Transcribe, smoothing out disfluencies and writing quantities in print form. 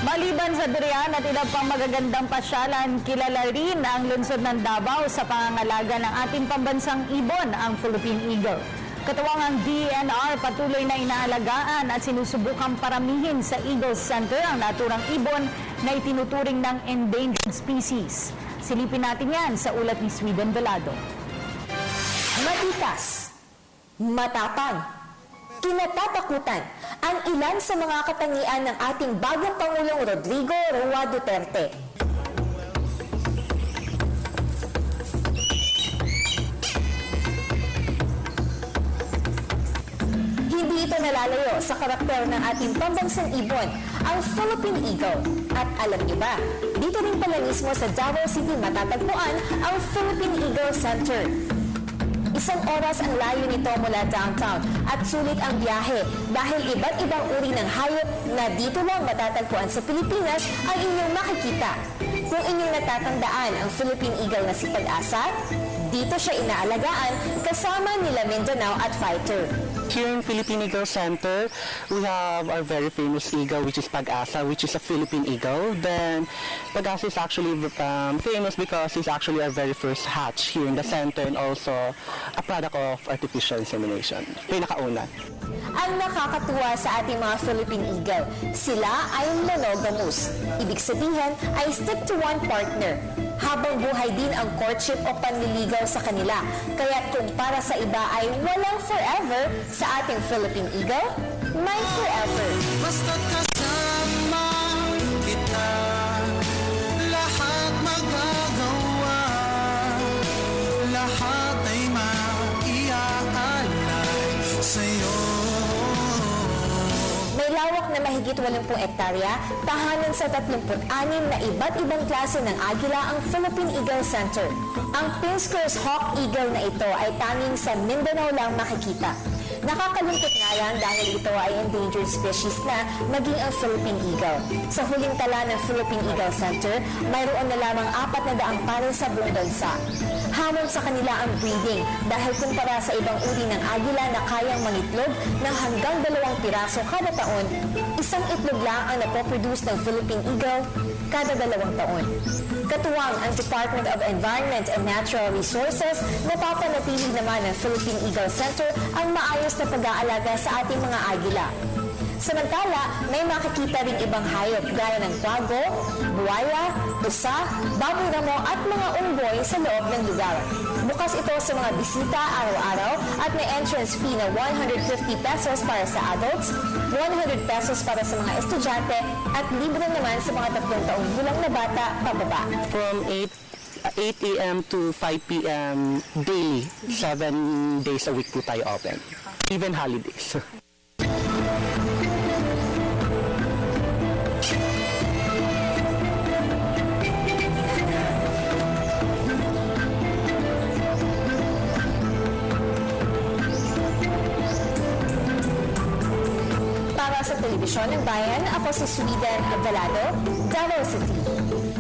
Maliban sa durian at ilang pang magagandang pasyalan, kilala rin ang lungsod ng Davao sa pangangalaga ng ating pambansang ibon, ang Philippine Eagle. Katuwang ang DENR, patuloy na inaalagaan at sinusubukang paramihin sa Eagle Center ang naturang ibon na itinuturing ng endangered species. Silipin natin yan sa ulat ni Sweden Velado. Matikas, matapang, kinatatakutan ang ilan sa mga katangian ng ating bagong Pangulong Rodrigo Roa Duterte. Hindi ito nalalayo sa karakter ng ating pambansang ibon, ang Philippine Eagle. At alam niyo ba, dito rin pala mismo sa Davao City matatagpuan ang Philippine Eagle Center. Isang oras ang layo nito mula downtown at sulit ang biyahe dahil iba't ibang uri ng hayop na dito lang matatagpuan sa Pilipinas ang inyong makikita. Kung inyong natatandaan ang Philippine Eagle na si Pag-asa, dito siya inaalagaan kasama nila Mindanao at Fighter. Here in Philippine Eagle Center, we have our very famous eagle, which is Pag-asa, which is a Philippine eagle. Then, Pag-asa is actually famous because it's actually our very first hatch here in the center and also a product of artificial insemination. Pinakauna. Ang nakakatuwa sa ating mga Philippine Eagle, sila ay monogamous. Ibig sabihin ay stick-to-one partner. Habang buhay din ang courtship o panliligaw sa kanila. Kaya kung para sa iba ay walang forever, sa ating Philippine Eagle, may forever. Basta't kasama kita, lahat magagawa, lahat ay maiaalay sa'yo. May lawak na mahigit 80 hektarya, tahanan sa 36 na iba't ibang klase ng agila ang Philippine Eagle Center. Ang Pinskers Hawk Eagle na ito ay tanging sa Mindanao lang makikita. Nakakalungkot nga lang dahil ito ay endangered species na maging ang Philippine Eagle. Sa huling tala ng Philippine Eagle Center, mayroon na lamang 400 pares sa buong bansa. Hamon sa kanila ang breeding dahil kumpara sa ibang uri ng agila na kayang mangitlog ng hanggang 2 piraso kada taon, isang itlog lang ang napoproduce ng Philippine Eagle kada 2 taon. Katuwang ang Department of Environment and Natural Resources, napapanatili naman ng Philippine Eagle Center ang maayos na pag-aalaga sa ating mga agila. Samantala, may makikita ring ibang hayop gaya ng kwago, buwaya, pusa, baboy ramo at mga unggoy sa loob ng lugar. Bukas ito sa mga bisita araw-araw at may entrance fee na 150 pesos para sa adults, 100 pesos para sa mga estudyante at libre naman sa mga 3 taong gulang na bata pababa. From 8 a.m. to 5 p.m. daily, 7 days a week po tayo open. Even holidays. Para sa Telebisyon ng Bayan, ako si Sweden Velado, Davao City.